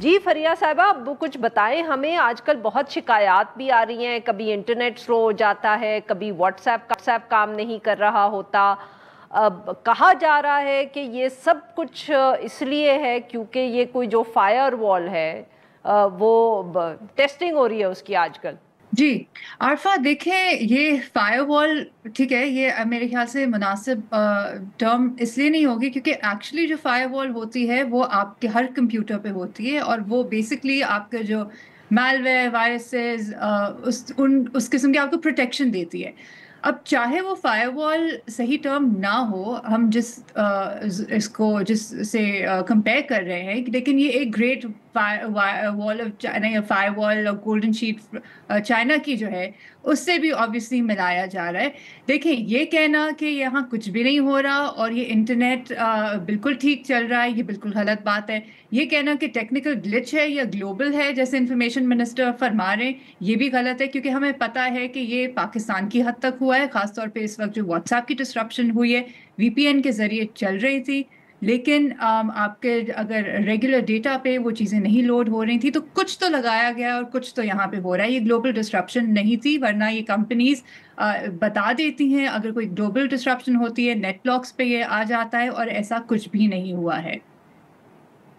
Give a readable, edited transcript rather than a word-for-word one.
جی فریہ صاحبہ، اب کچھ بتائیں ہمیں، آج کل بہت شکایات بھی آ رہی ہیں، کبھی انٹرنیٹ سلو ہو جاتا ہے، کبھی واٹس ایپ کام نہیں کر رہا ہوتا۔ اب کہا جا رہا ہے کہ یہ سب کچھ اس لیے ہے کیونکہ یہ کوئی جو فائر وال ہے وہ ٹیسٹنگ ہو رہی ہے اس کی آج کل۔ جی عارفہ، دیکھیں یہ فائر وال، ٹھیک ہے، یہ میرے خیال سے مناسب ٹرم اس لیے نہیں ہوگی کیونکہ ایکچولی جو فائر وال ہوتی ہے وہ آپ کے ہر کمپیوٹر پہ ہوتی ہے، اور وہ بیسکلی آپ کا جو میل ویئر، وائرسز، اس قسم کی آپ کو پروٹیکشن دیتی ہے۔ اب چاہے وہ فائر وال صحیح ٹرم نہ ہو، ہم اس کو جس سے کمپیئر کر رہے ہیں، لیکن یہ ایک گریٹ وال آف چائنا یا فائر وال اور گولڈن شیٹ چائنا کی جو ہے اس سے بھی آبویسلی ملایا جا رہا ہے۔ دیکھیں، یہ کہنا کہ یہاں کچھ بھی نہیں ہو رہا اور یہ انٹرنیٹ بالکل ٹھیک چل رہا ہے، یہ بالکل غلط بات ہے۔ یہ کہنا کہ ٹیکنیکل گلچ ہے یا گلوبل ہے جیسے انفارمیشن منسٹر فرما رہے ہیں، یہ بھی غلط ہے، کیونکہ ہمیں پتہ ہے کہ یہ پاکستان کی حد تک ہوا ہے، خاص طور پہ اس وقت جو واٹس ایپ کی ڈسرپشن ہوئی ہے، وی پی این کے ذریعے چل رہی تھی، لیکن آپ کے اگر ریگولر ڈیٹا پہ وہ چیزیں نہیں لوڈ ہو رہی تھی تو کچھ تو لگایا گیا اور کچھ تو یہاں پہ ہو رہا ہے۔ یہ گلوبل ڈسرپشن نہیں تھی، ورنہ یہ کمپنیز بتا دیتی ہیں اگر کوئی گلوبل ڈسرپشن ہوتی ہے، نیٹ بلاکس پہ یہ آ جاتا ہے، اور ایسا کچھ بھی نہیں ہوا ہے۔